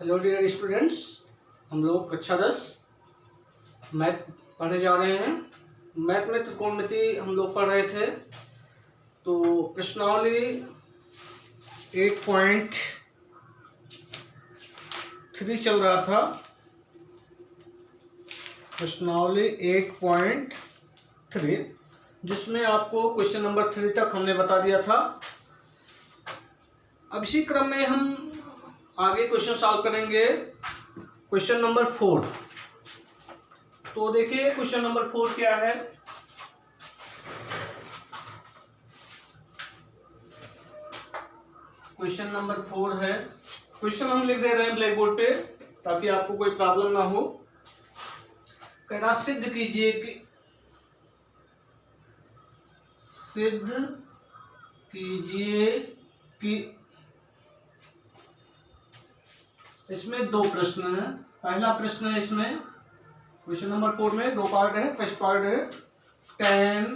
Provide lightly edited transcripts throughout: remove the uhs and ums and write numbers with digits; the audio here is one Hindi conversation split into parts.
हेलो डियर स्टूडेंट्स, हम लोग कक्षा 10 मैथ पढ़ने जा रहे हैं। मैथ में त्रिकोणमिति हम लोग पढ़ रहे थे, तो प्रश्नावली 8.3 चल रहा था। प्रश्नावली 8.3 जिसमें आपको क्वेश्चन नंबर 3 तक हमने बता दिया था। अब इसी क्रम में हम आगे क्वेश्चन सॉल्व करेंगे। क्वेश्चन नंबर 4, तो देखिए क्वेश्चन नंबर 4 क्या है। क्वेश्चन नंबर 4 है, क्वेश्चन हम लिख दे रहे हैं ब्लैक बोर्ड पे ताकि आपको कोई प्रॉब्लम ना हो। कह रहा सिद्ध कीजिए कि इसमें दो प्रश्न हैं। पहला प्रश्न है, इसमें क्वेश्चन नंबर 4 में दो पार्ट है। फर्स्ट पार्ट है tan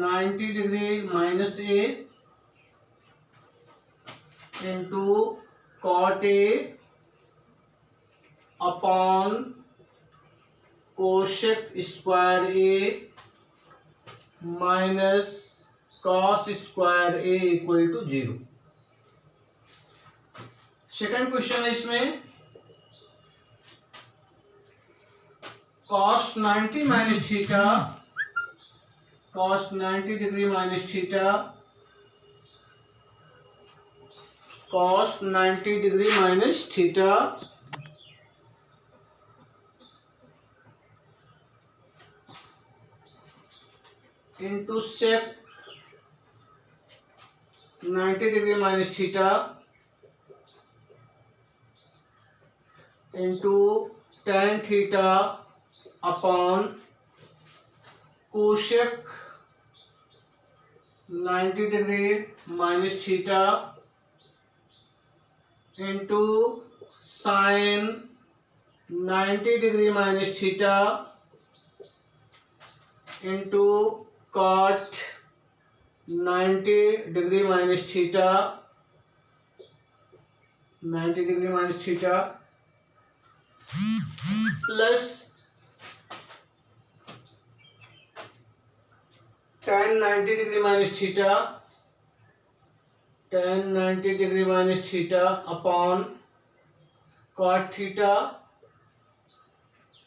90 degree minus A into cot A upon cosec square A minus cos square A equal to 0। Second question है, इसमें cos 90 minus theta, cos 90 degree minus theta, cos 90 degree minus theta into sec 90 degree minus theta into tan theta upon cosec 90 degree minus theta into sine 90 degree minus theta into cot 90 degree minus theta, 90 degree minus theta plus tan 90 degree minus theta, tan 90 degree minus theta upon cot theta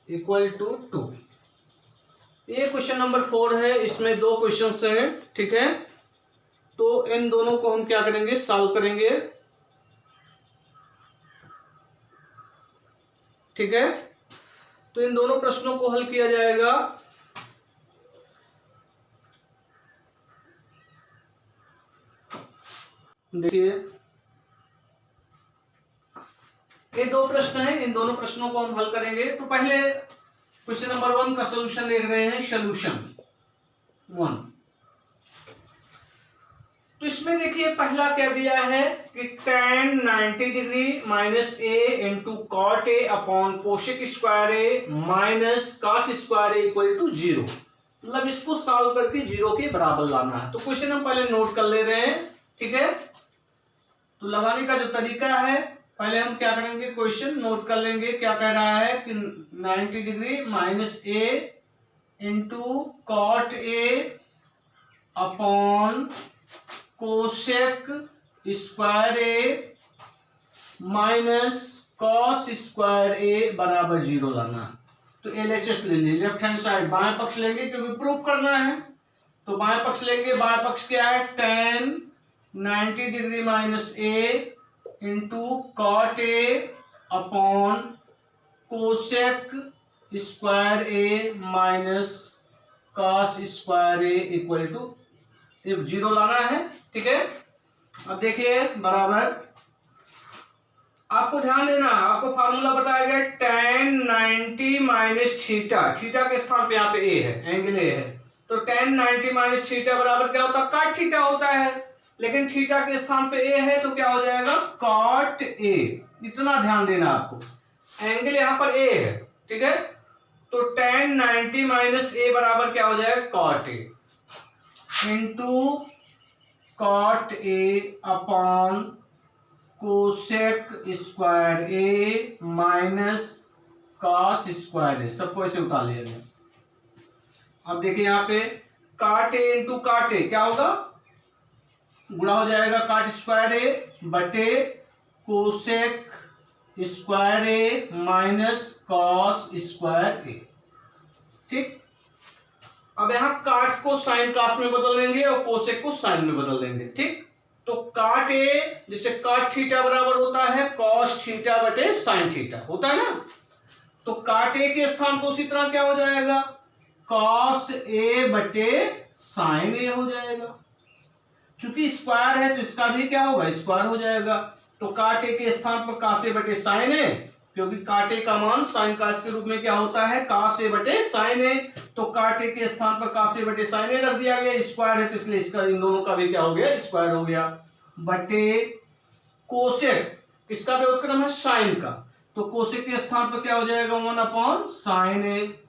equal to 2। ये क्वेश्चन नंबर 4 है। इसमें दो क्वेश्चंस हैं, ठीक है। तो इन दोनों को हम क्या करेंगे, सॉल्व करेंगे, ठीक है। तो इन दोनों प्रश्नों को हल किया जाएगा। देखिए ये दो प्रश्न हैं, इन दोनों प्रश्नों को हम हल करेंगे। तो पहले क्वेश्चन नंबर 1 का सॉल्यूशन देख रहे हैं। सॉल्यूशन 1, तो इसमें देखिए पहला क्या दिया है कि tan 90 degree minus A into cot A upon cosec square A minus cos square A equal to 0। मतलब इसको सॉल्व करके 0 के बराबर लाना है। तो क्वेश्चन हम पहले नोट कर ले रहे हैं, ठीक है। तो लगाने का जो तरीका है, पहले हम क्या करेंगे, क्वेश्चन नोट कर लेंगे। क्या कह रहा है कि 90 degree minus A into cot A upon cosec square A minus cos square A बराबर 0 लाना। तो LHS ले लीजिए, लेफ्ट हैंड साइड बाएं पक्ष लेंगे क्योंकि प्रूफ करना है। तो बाएं पक्ष लेंगे। बाएं पक्ष क्या है, tan 90 degree minus A into cot A upon cosec square A minus cos square A equal to 0 लाना है, ठीक है। अब देखिए बराबर, आपको ध्यान देना, आपको फार्मूला बताया गया tan 90 माइनस थीटा, थीटा के स्थान पे यहाँ पे ए है, एंगल ए है। तो tan 90 माइनस थीटा बराबर क्या होता है, कॉट थीटा होता है। लेकिन थीटा के स्थान पे ए है तो क्या हो जाएगा, कॉट ए। इतना ध्यान देना आपको, एंगल यहाँ पर ए है, ठीक है। तो tan 90 माइनस ए बराबर क्या हो जाएगा, cot A into cot A upon cosec square A minus cos square A, सबको ऐसे उतार लिया गया। अब देखिए यहाँ पे काट ए इंटू काट ए क्या होगा, गुणा हो जाएगा काट स्क्वायर ए बटे cosec square A minus cos square ए। ठीक, अब यहां काट को साइन कास में बदल देंगे और कोसेक को साइन में बदल देंगे। ठीक, तो काट ए जिसे काट थीटा बराबर होता है कॉस थीटा बटे साइन थीटा होता है ना, तो काट ए के स्थान पर उसी तरह क्या हो जाएगा, कॉस ए बटे साइन ए हो जाएगा। चूंकि स्क्वायर है तो इसका भी क्या होगा, स्क्वायर हो जाएगा। तो काट ए के स्थान पर कास ए बटे साइन ए, क्योंकि काट ए का मान साइन कास के रूप में क्या होता है, कास ए बटे साइन ए। तो काट ए के स्थान पर कास ए बटे साइन ए रख दिया गया, स्क्वायर है तो इसलिए इसका इन दोनों का भी क्या हो गया, स्क्वायर हो गया। बटे कोसेक किसका व्युत्क्रम है, साइन का, तो कोसेक के स्थान पर क्या हो जाएगा 1 साइन ए।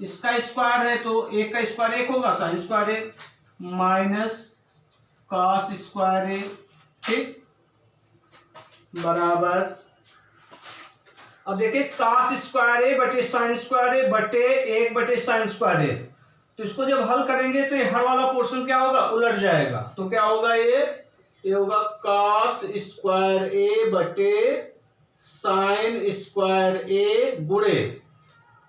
इसका स्क्वायर है तो एक का स्क्वायर एक होगा, sine square A minus cos square ए। ठीक, बराबर, अब देखिए कॉस स्क्वायर ए बटे साइन स्क्वायर ए बटे 1 बटे साइन स्क्वायर ए, तो इसको जब हल करेंगे तो ये हर वाला पोर्शन क्या होगा, उलट जाएगा। तो क्या होगा, ये होगा कॉस स्क्वायर ए बटे साइन स्क्वायर ए गुणे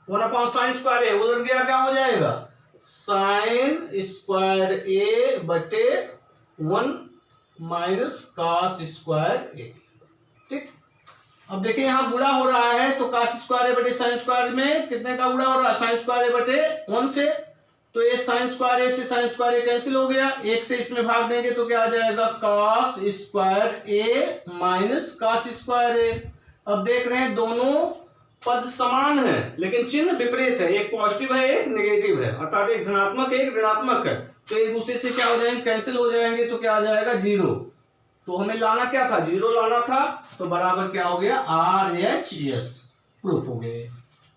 1 साइन स्क्वायर ए, उलट गया क्या हो जाएगा, साइन स्क्वायर ए बटे 1 माइनस कॉस स्क्वायर ए। ठीक, अब देखिए यहां गुणा हो रहा है तो कॉस स्क्वायर ए बटे साइन स्क्वायर में कितने का गुणा हो रहा है, साइन स्क्वायर ए बटे 1 से, तो ये साइन स्क्वायर ए से साइन स्क्वायर ए कैंसिल हो गया, 1 से इसमें भाग देंगे तो क्या आ जाएगा, cos square A minus cos square ए। अब देख रहे हैं दोनों पद समान है लेकिन चिन्ह विपरीत है, एक पॉजिटिव है एक नेगेटिव है, अर्थात एक धनात्मक एक ऋणात्मक है, तो एक दूसरे से क्या हो जाएंगे, कैंसिल हो जाएंगे, तो क्या आ जाएगा 0। तो हमें लाना क्या था, 0 लाना था, तो बराबर क्या हो गया, RHS प्रूफ हो गए।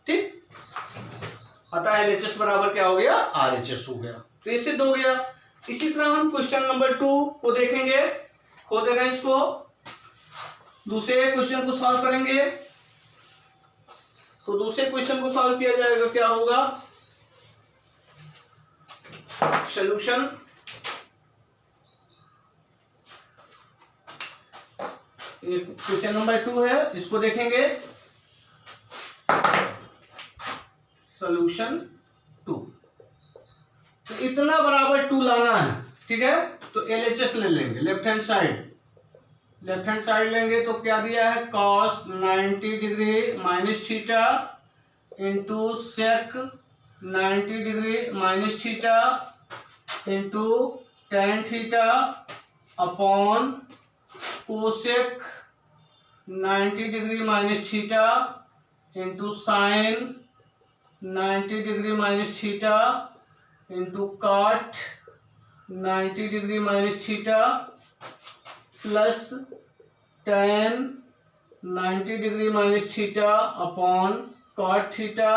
ठीक, अतः LHS बराबर क्या हो गया, RHS हो गया, तो ये सिद्ध हो गया। इसी तरह हम क्वेश्चन नंबर 2 को देखेंगे, खोदेगा इसको, दूसरे क्वेश्चन को सॉल्व करेंगे। तो दूसरे क्वेश्चन को सॉल्व किया जाएगा, क्या होगा, सॉल्यूशन, क्वेश्चन नंबर 2 है, इसको देखेंगे, सॉल्यूशन 2। तो इतना बराबर 2 लाना है, ठीक है, तो LHS ले लेंगे, लेफ्ट हैंड साइड लेंगे, तो क्या दिया है, cos 90 degree minus theta into sec 90 degree minus theta into tan theta upon cosec 90 degree minus theta into sine 90 degree minus theta into cot 90 degree minus theta plus tan 90 degree minus theta upon cot theta.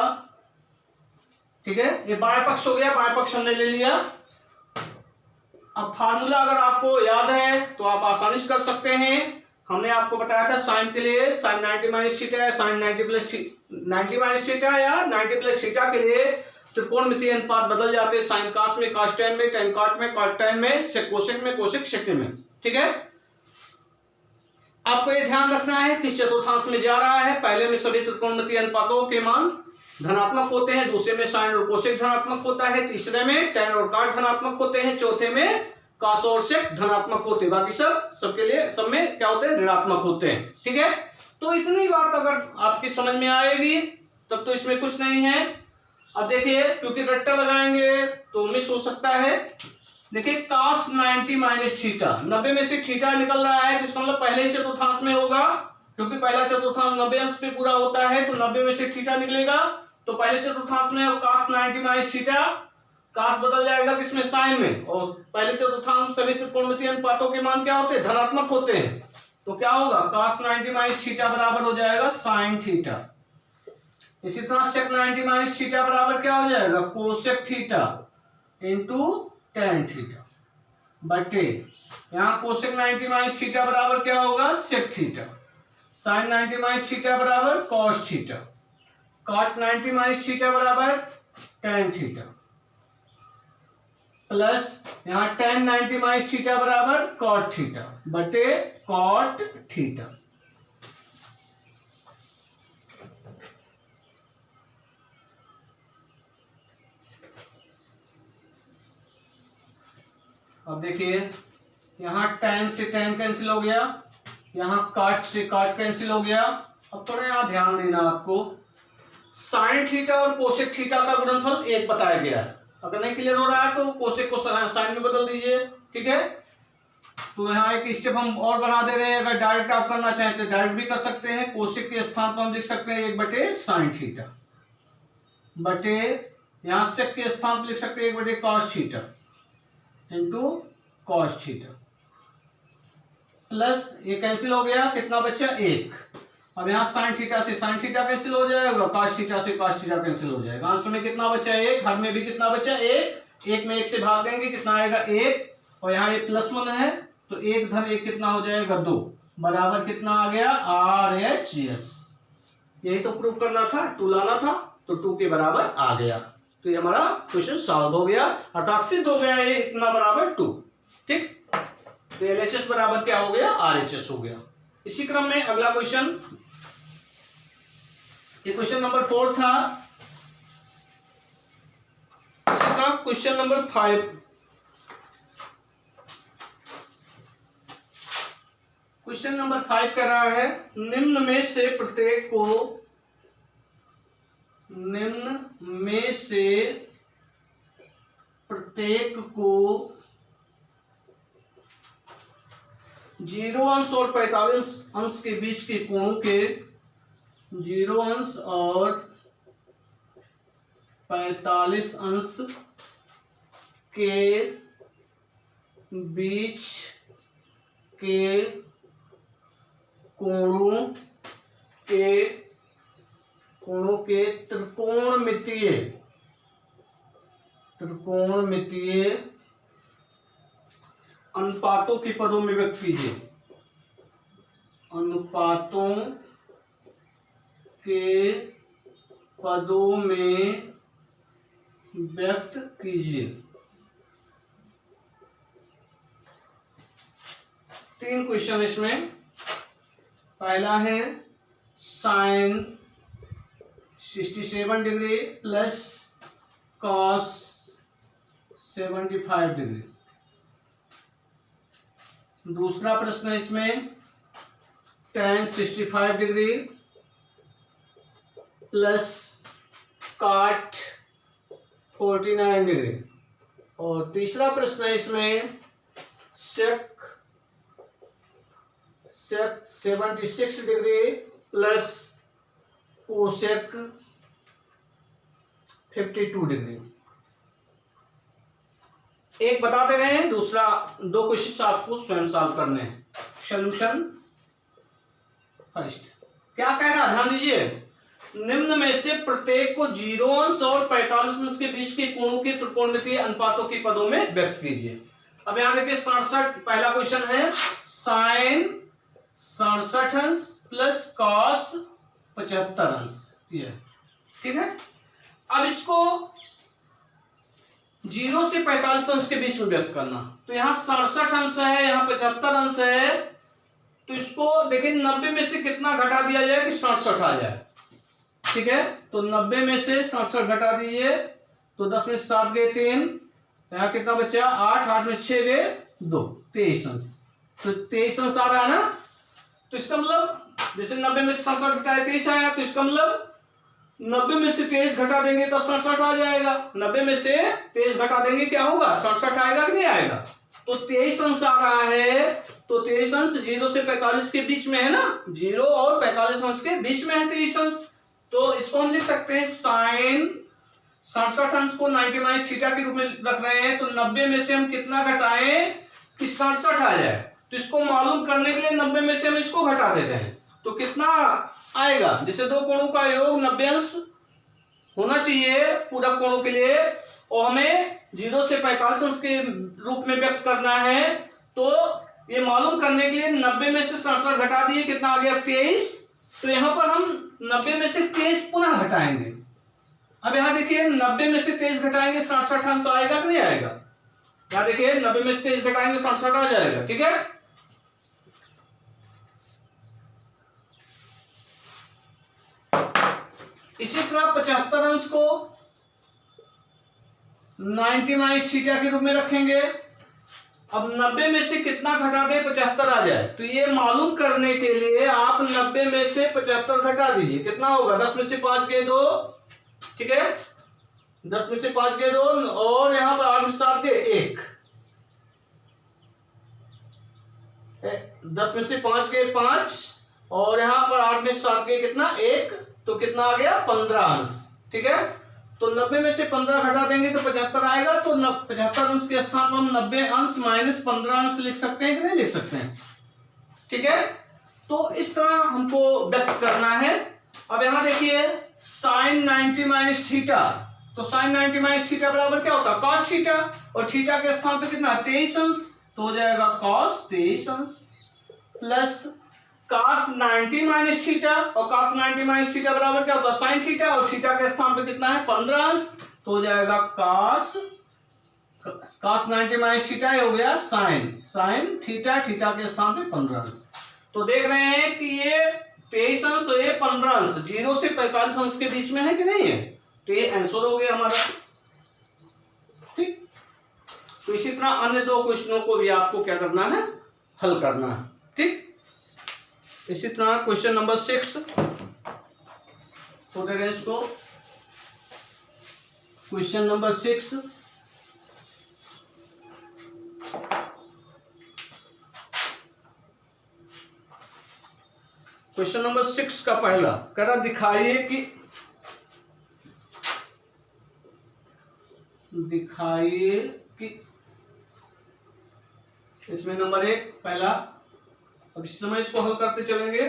ठीक है, ये बाएं पक्ष हो गया, बाएं पक्ष हमने ले लिया। अब फार्मूला अगर आपको याद है तो आप आसानी से कर सकते हैं। हमने आपको बताया था साइन के लिए साइन 90 माइनस थीटा है, साइन 90 प्लस 90 माइनस थीटा या 90 प्लस थीटा के लिए त्रिकोणमितीय अनुपात बदल जाते हैं, साइन कास में कास टेन में, टेन कॉट में, कॉट टेन में, सेक कोसेक में, कोसेक सेक में। ठीक है, आपको ये ध्यान रखना है कि चतुर्थांश में जा रहा है, पहले में सभी त्रिकोणमितीय अनुपातों के मान धनात्मक होते हैं, दूसरे में साइन और कोसेक धनात्मक होता है, तीसरे में टेन और कॉट धनात्मक होते हैं, चौथे में कास और सेक धनात्मक होते हैं, बाकी सबके लिए सब में क्या होते हैं, ऋणात्मक होते हैं। ठीक है, तो इतनी बात अगर आपकी समझ में आएगी तब तो इसमें कुछ नहीं है। अब देखिए, क्योंकि रट्टा लगाएंगे तो मिस हो सकता है। देखिए cos 90 माइनस थीटा, 90 में से थीटा निकल रहा है तो इसका मतलब पहले ही चतुर्थांश में होगा, क्योंकि पहला चतुर्थांश 90 अंश पे पूरा होता है, तो 90 में से थीटा निकलेगा, तो पहले चतुर्थांश में cos 90 माइनस थीटा, cos बदल जाएगा किसमें, साइन में, और पहले चतुर्थांश सभी त्रिकोणमितीय अनुपातों के मान क्या होते हैं, धनात्मक होते हैं, तो क्या होगा cos 90 माइनस थीटा बराबर हो जाएगा साइन थीटा। इसी तरह सेक 90 माइनस थीटा बराबर क्या हो जाएगा, cosec theta into tan theta बटे यहाँ कोसेक 90 माइनस थीटा बराबर क्या होगा, sec theta. Sine 90 minus theta बराबर cos theta. Cot 90 minus theta बराबर टेन थीटा, प्लस यहाँ टेन 90 माइनस थीटा बराबर कॉट थीटा बटे कॉट थीटा। अब देखिए यहाँ tan से tan कैंसिल हो गया, यहाँ काट से काट कैंसिल हो गया। अब थोड़ा यहाँ ध्यान देना आपको, साइन थीटा और कोसेक थीटा का गुणनफल एक बताया गया है। अगर नहीं क्लियर हो रहा है तो कोसेक को साइन में बदल दीजिए, ठीक है। तो यहाँ एक स्टेप हम और बढ़ा दे रहे हैं। अगर डायरेक्ट आप करना चाहें तो डायरेक्ट भी कर सकते हैं। कोसेक के स्थान पर हम लिख सकते हैं 1 बटे साइन थीटा बटे, यहाँ सेक के स्थान पर लिख सकते हैं 1 बटे cos theta into cos theta, plus ये कैंसिल हो गया, कितना बचा 1। अब यहाँ साइन थीटा से साइन थीटा कैंसिल हो जाएगा, कॉस थीटा से कॉस थीटा कैंसिल हो जाएगा। आंसर में कितना बचा 1, हर में भी कितना बचा 1। 1 में 1 से भाग देंगे, कितना आएगा 1, और यहाँ ये +1 है तो 1 धन 1 कितना हो जाएगा 2, बराबर कितना आ गया RHS। यही तो प्रूव करना था, 2 लाना था तो 2 के बराबर आ गया। तो ये हमारा क्वेश्चन सॉल्व हो गया, अर्थात सिद्ध हो गया ये इतना बराबर 2, ठीक। तो LHS बराबर क्या हो गया, RHS हो गया। इसी क्रम में अगला क्वेश्चन, ये क्वेश्चन नंबर 4 था। इसी का क्वेश्चन नंबर 5, क्वेश्चन नंबर 5 कह रहा है निम्न में से प्रत्येक को 0 अंश और 45 अंश के बीच के कोणों के 0 अंश और 45 अंश के बीच के कोणों के त्रिकोणमितीय अनुपातों के पदों में व्यक्त कीजिए। अनुपातों के पदों में व्यक्त कीजिए। 3 क्वेश्चन इसमें। पहला है sine 67 degree plus cos 75 degree. दूसरा प्रश्न है इसमें tan 65 डिग्री प्लस काट 49 डिग्री। और तीसरा प्रश्न है इसमें सेक 76 डिग्री प्लस कोसेक 52 डिग्री। एक बता दे रहे हैं, दूसरा 2 क्वेश्चन आपको स्वयं सॉल्व करने हैं। सॉल्यूशन फर्स्ट क्या कह रहा है, ध्यान दीजिए। निम्न में से प्रत्येक को 0 अंश और 45 अंश के बीच के कोणों के त्रिकोणमितीय अनुपातों के पदों में व्यक्त कीजिए। अब यहां देखिए 67, पहला क्वेश्चन है साइन 67 अंश प्लस कॉस 75 अंश, ठीक है। अब इसको 0 से 45 अंश के बीच में व्यक्त करना, तो यहाँ 67 अंश है, यहाँ 75 अंश है, तो इसको देखिए 90 में से कितना घटा दिया जाए कि 67 आ जाए, ठीक है। तो 90 में से 67 घटा दीजिए, तो 10 में 7 गए 3, यहाँ कितना बचा 8, 8 में 6 गए 2, 23 अंश। तो 23 अंश आ रहा है ना, तो इसका मतलब जैसे 90 में से 67 घटाए 23 आया, तो इसका मतलब 90 में से 23 घटा देंगे तब 67 आ जाएगा। 90 में से 23 घटा देंगे क्या होगा, 67 आएगा कि नहीं आएगा। तो 23 अंश आ रहा है, तो 23 अंश 0 से 45 के बीच में है ना, 0 और 45 अंश के बीच में है 23 अंश। तो इसको हम लिख सकते हैं साइन 67 अंश को 90 माइनस थीटा के रूप में रख रहे हैं, तो 90 में से हम कितना घटाएं कि 67 आ जाए। तो इसको मालूम करने के लिए 90 में से हम इसको घटा देते हैं, तो कितना आएगा, जैसे 2 कोणों का योग 90 अंश होना चाहिए पूरक कोणों के लिए, और हमें 0 से 45 अंश के रूप में व्यक्त करना है, तो ये मालूम करने के लिए 90 में से 67 घटा दिए, कितना आ गया 23। तो यहां पर हम 90 में से 23 पुनः घटाएंगे। अब यहां देखिए 90 में से 23 घटाएंगे 67 अंश आएगा कि नहीं आएगा। यहां देखिए 90 में से 23 घटाएंगे 67 आ जाएगा, ठीक है। इसी तरह 75 अंश को 90 माइनस थीटा के रूप में रखेंगे। अब 90 में से कितना घटा दे 75 आ जाए, तो ये मालूम करने के लिए आप 90 में से 75 घटा दीजिए, कितना होगा 10 में से 5 गए 2, ठीक है, 10 में से 5 गए 2 और यहां पर 8 में 7 गए 1, 10 में से 5 गए 5 और यहां पर 8 में 7 गए कितना 1, तो कितना आ गया 15 अंश, ठीक है। तो 90 में से 15 घटा देंगे तो 75 आएगा। तो 75 अंश के स्थान पर हम 90 अंश माइनस 15 अंश लिख सकते हैं कि नहीं लिख सकते हैं, ठीक है। तो इस तरह हमको व्यक्त करना है। अब यहां देखिए साइन 90 माइनस थीटा, तो साइन 90 माइनस थीटा बराबर क्या होता है कॉस थीटा, और थीटा के स्थान पर कितना 23 अंश, तो हो जाएगा कॉस 23 अंश प्लस cos 90 माइनस थीटा, और cos 90 माइनस थीटा बराबर क्या होता है साइन थीटा, और थीटा के स्थान पे कितना है 15 अंश, तो हो जाएगा cos 90 माइनस थीटा हो गया साइन थीटा, थीटा के स्थान पे 15 अंश। तो देख रहे हैं कि ये 23 अंश और ये 15 अंश 0 से 45 अंश के बीच में है कि नहीं है, तो ये आंसर हो गया हमारा, ठीक। तो इसी तरह अन्य दो क्वेश्चनों को भी आपको क्या करना है हल करना है, ठीक। इसी तरह क्वेश्चन नंबर 6 हो देगा इसको, क्वेश्चन नंबर 6 क्वेश्चन नंबर 6 का पहला कह रहा दिखाइए कि इसमें नंबर 1 पहला, अब इस समय इसको हल करते चलेंगे।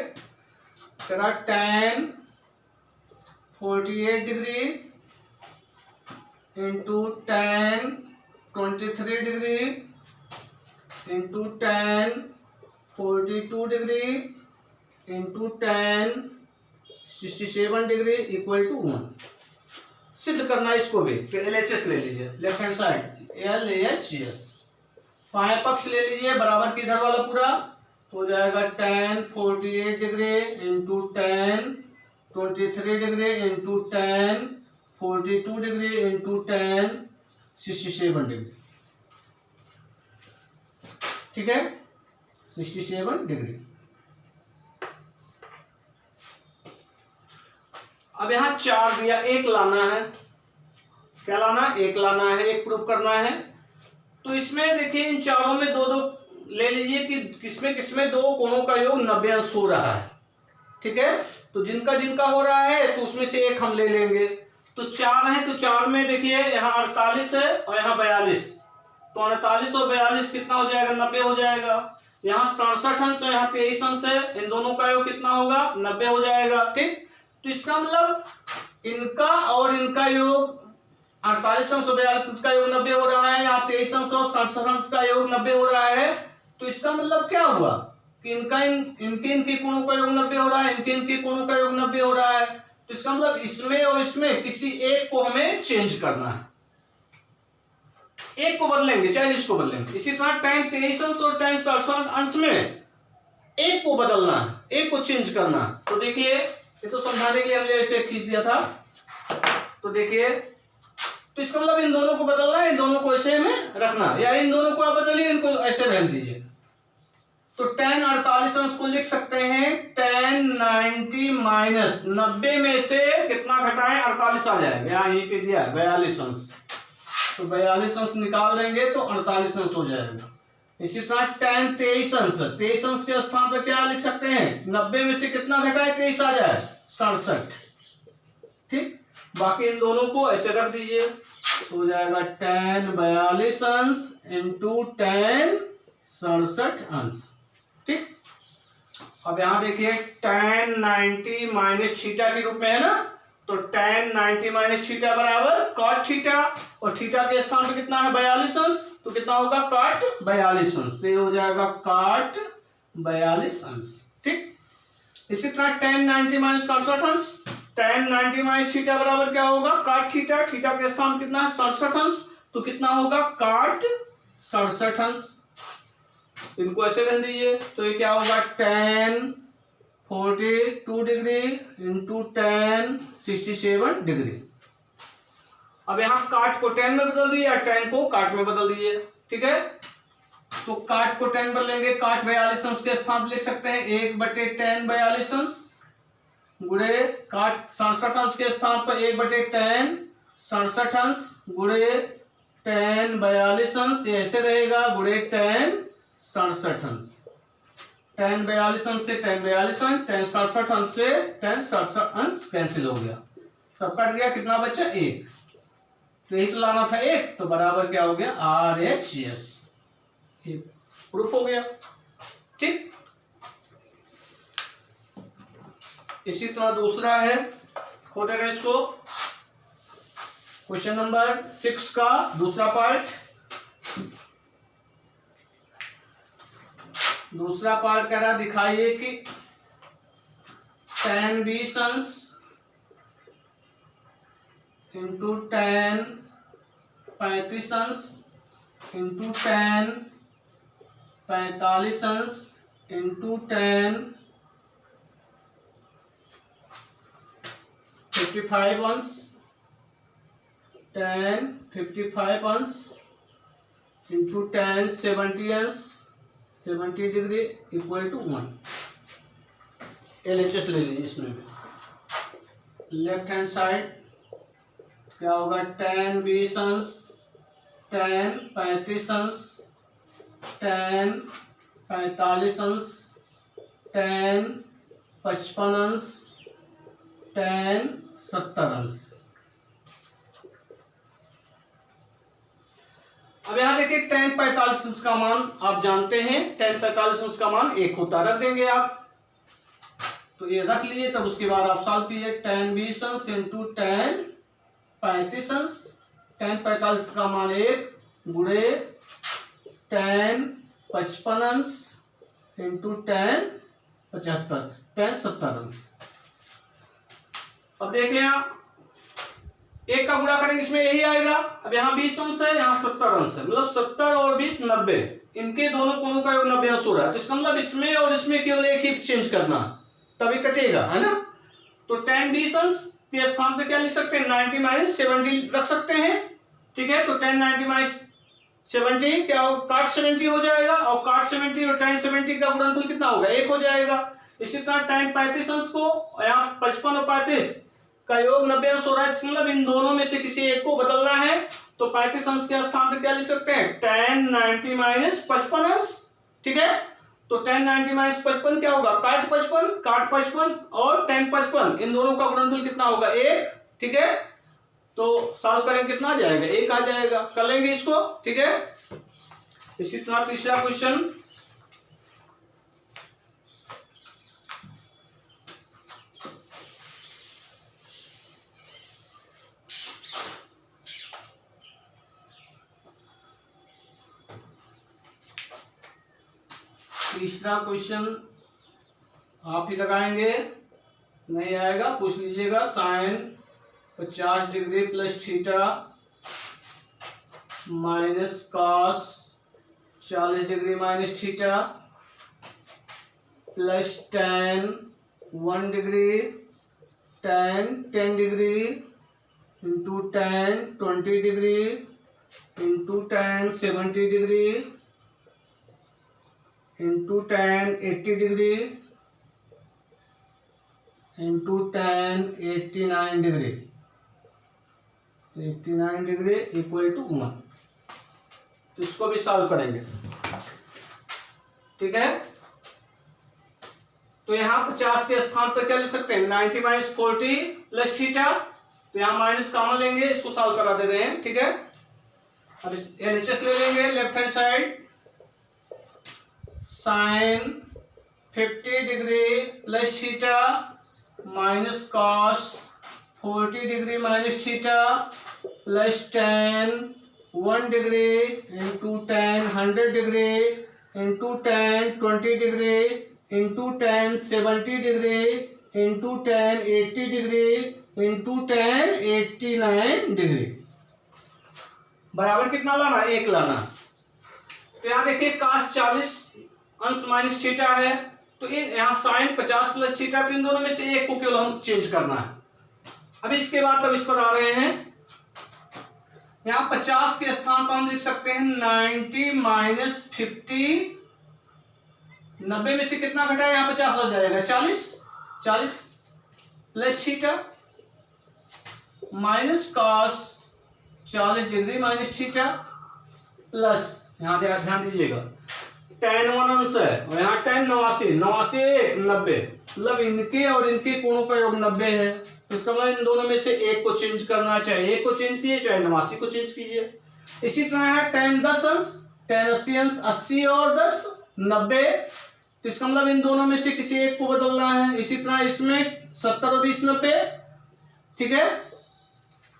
करा tan 48 degree into tan 23 degree into tan 42 degree into tan 67 degree equal to 1 सिद्ध करना है इसको भी। फिर LHS ले लीजिए, लेफ्ट हैंड साइड LHS, बाएं पक्ष ले लीजिए बराबर की इधर वाला पूरा, तो हो जाएगा tan 48 degree into tan 23 degree into tan 42 degree into tan 67 degree, ठीक है 67 डिग्री। अब यहां 4 दिया, 1 लाना है, क्या लाना है 1 लाना है, 1 प्रूफ करना है। तो इसमें देखिए इन चारों में 2-2 ले लीजिए कि किसमें 2 कोणों का योग 90 अंश हो रहा है, ठीक है। तो जिनका हो रहा है तो उसमें से 1 हम ले लेंगे। तो 4 है, तो 4 में देखिए यहाँ 48 है और यहाँ 42, तो 48 और 42 कितना हो जाएगा 90 हो जाएगा। यहाँ 67 अंश और यहाँ 23 अंश है, इन दोनों का योग कितना होगा 90 हो जाएगा, ठीक। तो इसका मतलब इनका और इनका योग 48 अंश और 42 अंश का योग 90 हो रहा है, यहाँ 23 अंश और 67 अंश का योग 90 हो रहा है। तो इसका मतलब क्या हुआ कि इनके कोणों का योग 90 हो रहा है, इनके कोणों का योग 90 हो रहा है। तो इसका मतलब इसमें और इसमें किसी एक को हमें चेंज करना है, एक को बदलेंगे चाहे जिसको बदलेंगे। इसी तरह tan 23 अंश और tan 67 अंश में एक को बदलना है, एक को चेंज करना है। तो देखिए ये तो समझाने के लिए हमने ऐसे खींच दिया था, तो देखिए तो इसका मतलब इन दोनों को बदलना है, इन दोनों को ऐसे में रखना, या इन दोनों को आप बदलिए, इनको ऐसे रहने दीजिए। तो tan 48 अंश को लिख सकते हैं tan 90 माइनस 90 में से कितना घटाएं 48 आ जाएगा, यहाँ यहीं पे दिया है 42 अंश, तो 42 अंश निकाल देंगे तो 48 अंश हो जाएगा। इसी तरह tan 23 अंश के स्थान पर क्या लिख सकते हैं 90 में से कितना घटाए 23 आ जाए 67, ठीक। बाकी इन दोनों को ऐसे रख दीजिए, तो हो जाएगा tan 42 अंश इंटू tan 67 अंश, ठीक। अब यहां देखिए tan 90 माइनस थीटा के रूप में है ना, तो tan 90 माइनस थीटा बराबर cot थीटा, और थीटा के स्थान पे कितना है 42 अंश, तो कितना होगा काट 42 अंश, तो ये हो जाएगा काट 42 अंश। ठीक, इसी तरह tan 90 माइनस 67 अंश, tan 90 माइनस थीटा बराबर क्या होगा काट थीटा, थीटा के स्थान कितना है 67 अंश, तो कितना होगा काट 67 अंश। इनको ऐसे रख दीजिए, तो ये क्या होगा tan 42 degree into tan 67 degree. अब यहाँ काट को tan में बदल दिया, tan को काट में बदल दिए। ठीक है, तो काट को tan पर लेंगे, काट 42 अंश के स्थान लिख सकते हैं 1/tan 42 अंश गुणे काट 67 अंश के स्थान पर 1/tan 67 अंश गुणे tan 42 अंश, ये ऐसे रहेगा गुणे tan 67 अंश। tan 42 अंश से tan 42 अंश, tan 67 अंश से tan 67 अंश कैंसिल हो गया, सब कट गया, कितना बचा 1, तो यही तो लाना था 1, तो बराबर क्या हो गया RHS, प्रूफ हो गया। ठीक, इसी तरह दूसरा है, खोल रहे इसको, क्वेश्चन नंबर 6 का दूसरा पार्ट। दूसरा पार्ट कह रहा दिखाइए कि tan 20 अंश इंटू tan 35 अंश इंटू tan 45 अंश इंटू tan 55 अंश, tan 55 अंश इंटू tan 70 अंश 70 डिग्री इक्वल टू 1। LHS ले लीजिए इसमें भी। लेफ्ट हैंड साइड क्या होगा tan 20 अंश tan 35 अंश tan 45 अंश tan 55 अंश tan 70 अंश। अब यहां देखिए tan 45 अंश का मान आप जानते हैं, tan 45 अंश का मान 1 होता, रख देंगे आप, तो ये रख लीजिए, तब उसके बाद आप सॉल्व कीजिए। tan 20 अंश इंटू tan 35 अंश, tan 45 का मान 1 गुणे tan 55 अंश इंटू tan 75 tan 70 अंश। अब देखिए यहाँ 1 का गुणा करेंगे इसमें यही आएगा। अब यहाँ 20 अंश है, यहाँ 70 अंश है, मतलब 70 और 20 90, इनके दोनों कोणों का योग 90 अंश हो रहा है, तो इसका मतलब इसमें और इसमें केवल एक ही चेंज करना, तभी कटेगा, है ना। तो tan 20 अंश के स्थान पे क्या लिख सकते हैं 90 माइनस 70 रख सकते हैं। ठीक है, तो tan 90 माइनस 70 क्या हो काट 70 हो जाएगा, और काट 70 और tan 70 का गुणनफल कितना होगा 1 हो जाएगा। इसी तरह tan 35 अंश को यहाँ 55 और 35 का योग 90 अंश हो रहा है, मतलब इन दोनों में से किसी एक को बदलना है, तो 35 अंश के स्थान पर क्या लिख सकते हैं tan 90 माइनस 55 अंश। ठीक है, तो tan 90 माइनस 55 क्या होगा काट 55 और tan 55, इन दोनों का गुणनफल कितना होगा 1। ठीक है, तो सॉल्व करेंगे कितना आ जाएगा 1 आ जाएगा, कर लेंगे इसको। ठीक है, इसी तरह तीसरा क्वेश्चन, तीसरा क्वेश्चन आप ही लगाएंगे, नहीं आएगा पूछ लीजिएगा। sin 50 degree plus theta minus cos 40 degree minus theta plus tan 1 degree tan 10 degree into tan 20 degree into tan 70 degree into tan 80 degree into tan 89 degree, 89 degree equal to 1। तो इसको भी सॉल्व करेंगे। ठीक है, तो यहां 50 के स्थान पर क्या लिख सकते हैं 90 माइनस 40 प्लस थीटा, तो यहां माइनस कॉमन लेंगे, इसको सॉल्व करा दे रहे हैं। ठीक है, अब LHS ले लेंगे left hand side, sin 50 degree plus theta minus cos 40 degree minus theta plus tan 1 degree into 10 100 degree into 10 20 degree into 10 70 degree into 10 80 degree into 10 89 degree बराबर कितना लाना, 1 लाना। तो यहाँ देखिए cos 40 अंश माइनस थीटा है, तो यहाँ साइन 50 प्लस थीटा, तो इन दोनों में से एक को केवल हम चेंज करना है। अभी इसके बाद अब इस पर आ रहे हैं, यहाँ 50 के स्थान पर हम लिख सकते हैं 90 माइनस 50। 90 में से कितना घटा है, यहाँ 50 आ जाएगा, 40 plus theta minus cos 40 degree minus theta plus, यहाँ ध्यान दीजिएगा tan 1 अंश है और यहाँ tan 89 90, मतलब इनके और इनके कोणों का योग 90 है। तो इसका मतलब इन दोनों में से एक को चेंज करना, चाहे एक को चेंज कीजिए चाहे 89 को चेंज कीजिए। इसी तरह है tan 10 अंश, tan 80 अंश, 80 और 10 90, तो इसका मतलब इन दोनों में से किसी एक को बदलना है। इसी तरह इसमें 70 और 20 90, ठीक है,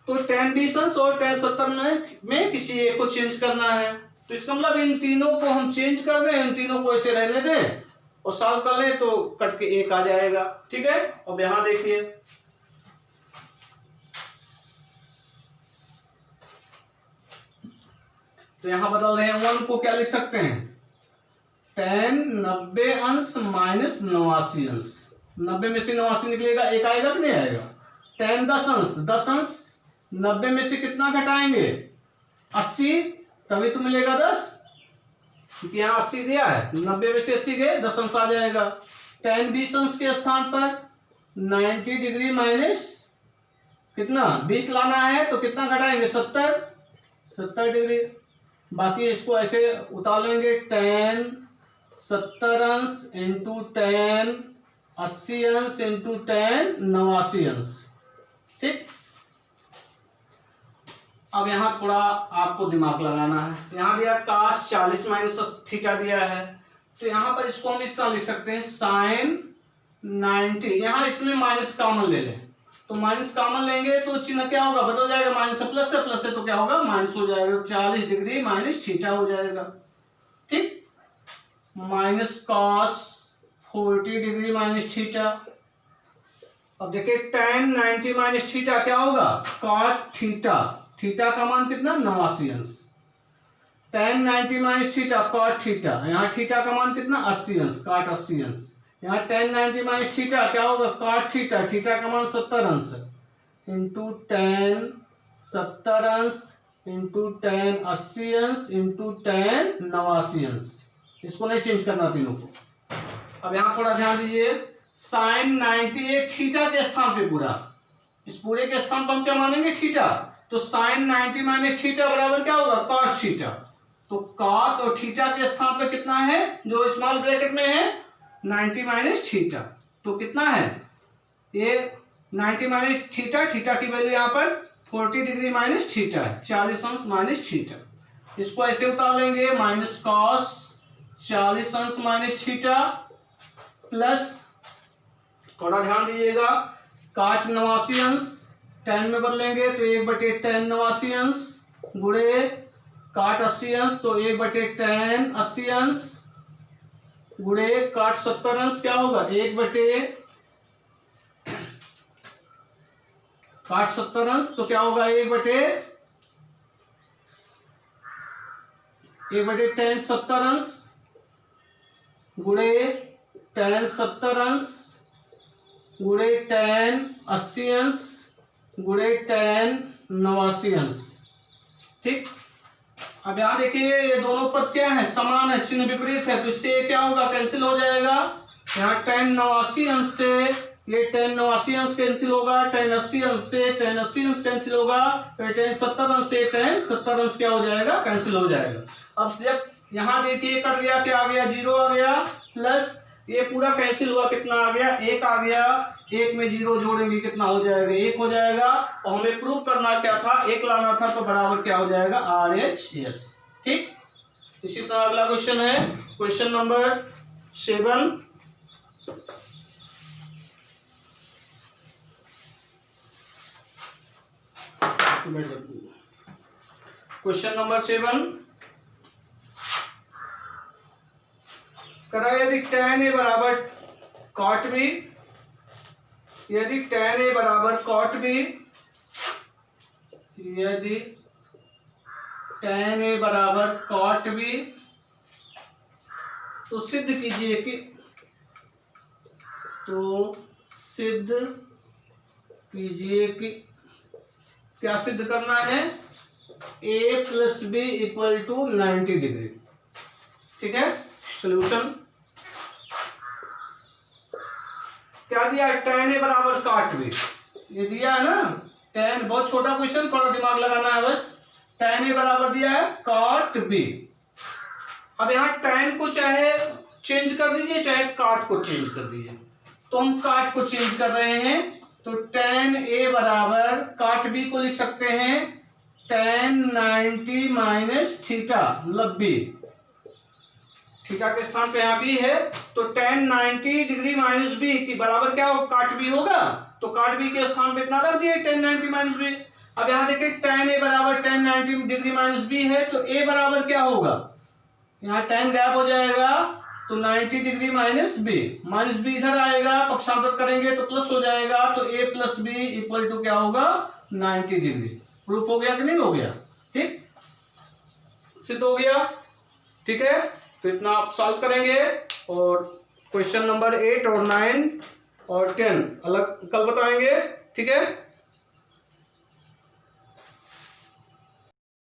तो tan 20 अंश और tan 70 में किसी एक को चेंज करना है। तो इसका मतलब इन तीनों को हम चेंज कर रहे हैं, इन तीनों को ऐसे रहने दें और सॉल्व कर लें तो कट के 1 आ जाएगा, ठीक है। अब यहां देखिए तो यहां बदल रहे हैं, 1 को क्या लिख सकते हैं, tan 90 अंश माइनस 89 अंश, 90 में से 89 निकलेगा, 1 आएगा कि नहीं आएगा। tan 10 अंश, 10 अंश 90 में से कितना घटाएंगे, 80, तभी तो मिलेगा 10, क्योंकि यहाँ 80 दिया है, 90 में से 80 गए, 10 अंश आ जाएगा। tan 20 अंश के स्थान पर 90 डिग्री माइनस कितना 20 लाना है, तो कितना घटाएंगे, 70 डिग्री। बाकी इसको ऐसे उतार लेंगे, tan 70 अंश इंटू tan 80 अंश इंटू tan 89 अंश, ठीक। अब यहां थोड़ा आपको दिमाग लगाना है, यहां दिया cos 40 माइनस थीटा दिया है, तो यहां पर इसको हम इस तरह लिख सकते हैं sin 90, यहां इसमें माइनस कॉमन ले लें, तो माइनस कॉमन लेंगे तो चिन्ह क्या होगा, बदल जाएगा, माइनस से प्लस है, प्लस है तो क्या होगा, माइनस हो जाएगा, 40 डिग्री माइनस थीटा हो जाएगा, ठीक, minus cos 40 degree minus theta. अब देखिए tan 90 माइनस थीटा क्या होगा, cot थीटा, थीटा का मान कितना, 89 अंश, tan 90 minus theta cot theta, यहाँ थीटा का मान कितना, 80 अंश, cot 80 अंश, यहाँ tan 90 माइनस थीटा क्या होगा, cot थीटा, थीटा का मान 70 अंश इंटू tan 70 अंश इंटू tan 80 अंश इंटू tan 89 अंश, इसको नहीं चेंज करना तीनों को। अब यहाँ थोड़ा ध्यान दीजिए, sin 90 एक थीटा के स्थान पे, पूरा इस पूरे के स्थान पर हम क्या मानेंगे, थीटा, तो sin 90 माइनस थीटा बराबर क्या होगा, cos थीटा, तो cos और थीटा के स्थान पे कितना है, जो स्मॉल ब्रैकेट में है 90 माइनस थीटा, तो कितना है ये 90 माइनस थीटा, थीटा की वैल्यू यहाँ पर 40 डिग्री माइनस थीटा है, 40 अंश माइनस थीटा, इसको ऐसे उतार लेंगे, माइनस cos 40 अंश माइनस थीटा प्लस, थोड़ा ध्यान दीजिएगा, cot 89 अंश tan में बदलेंगे तो 1/tan 89 अंश गुणे cot 80 अंश, तो 1/tan 80 अंश गुणे cot 70 अंश क्या होगा, 1/cot 70 अंश, तो क्या होगा, 1/tan 70 अंश गुणे tan 70 अंश गुणे tan 80 अंश गुणे tan 89 अंश, ठीक। अब यहाँ देखिए ये दोनों पद क्या है, समान है, चिन्ह विपरीत है, तो इससे क्या होगा, कैंसिल हो जाएगा, यहाँ tan 89 अंश से ये tan 89 अंश कैंसिल होगा, tan 80 अंश से tan 80 अंश कैंसिल होगा, तो tan 70 अंश से tan 70 अंश क्या हो जाएगा, कैंसिल हो जाएगा। अब जब यहाँ देखिए कट गया, क्या आ गया, 0 आ गया, प्लस ये पूरा कैंसिल हुआ, कितना आ गया, 1 आ गया, 1 में 0 जोड़ेंगे कितना हो जाएगा, 1 हो जाएगा, और हमें प्रूव करना क्या था, 1 लाना था, तो बराबर क्या हो जाएगा, RHS, ठीक। इसी तरह अगला क्वेश्चन है, क्वेश्चन नंबर 7, क्वेश्चन नंबर 7 करा, यदि tan a बराबर cot b, यदि tan a बराबर cot b, यदि tan a बराबर cot b, तो सिद्ध कीजिए कि, क्या सिद्ध करना है, a plus B equal to 90 degree. ठीक है, सोल्यूशन क्या दिया है, tan a बराबर cot b, ये दिया है ना, tan, बहुत छोटा क्वेश्चन, थोड़ा दिमाग लगाना है बस। tan a बराबर दिया है cot b। अब यहाँ tan को चाहे चेंज कर दीजिए, चाहे cot को चेंज कर दीजिए, तो हम cot को चेंज कर रहे हैं, तो tan a बराबर cot b को लिख सकते हैं tan 90 माइनस थीटा, मतलब b, थीटा के स्थान पे यहाँ b है, तो tan 90 डिग्री माइनस b की बराबर क्या हो, cot b होगा, तो cot b के स्थान पे इतना रख दिए tan 90 माइनस b। अब यहाँ देखिए tan a बराबर tan 90 डिग्री माइनस b है, तो a बराबर क्या होगा, यहाँ tan गैप हो जाएगा, तो 90 डिग्री माइनस बी इधर आएगा, पक्षांतर करेंगे तो प्लस हो जाएगा, तो a plus B equal to क्या होगा, 90 डिग्री। प्रूफ हो गया कि नहीं हो गया, ठीक, सिद्ध हो गया। ठीक है, तो इतना आप सॉल्व करेंगे, और क्वेश्चन नंबर 8 और 9 और 10 अलग कल बताएंगे। ठीक है।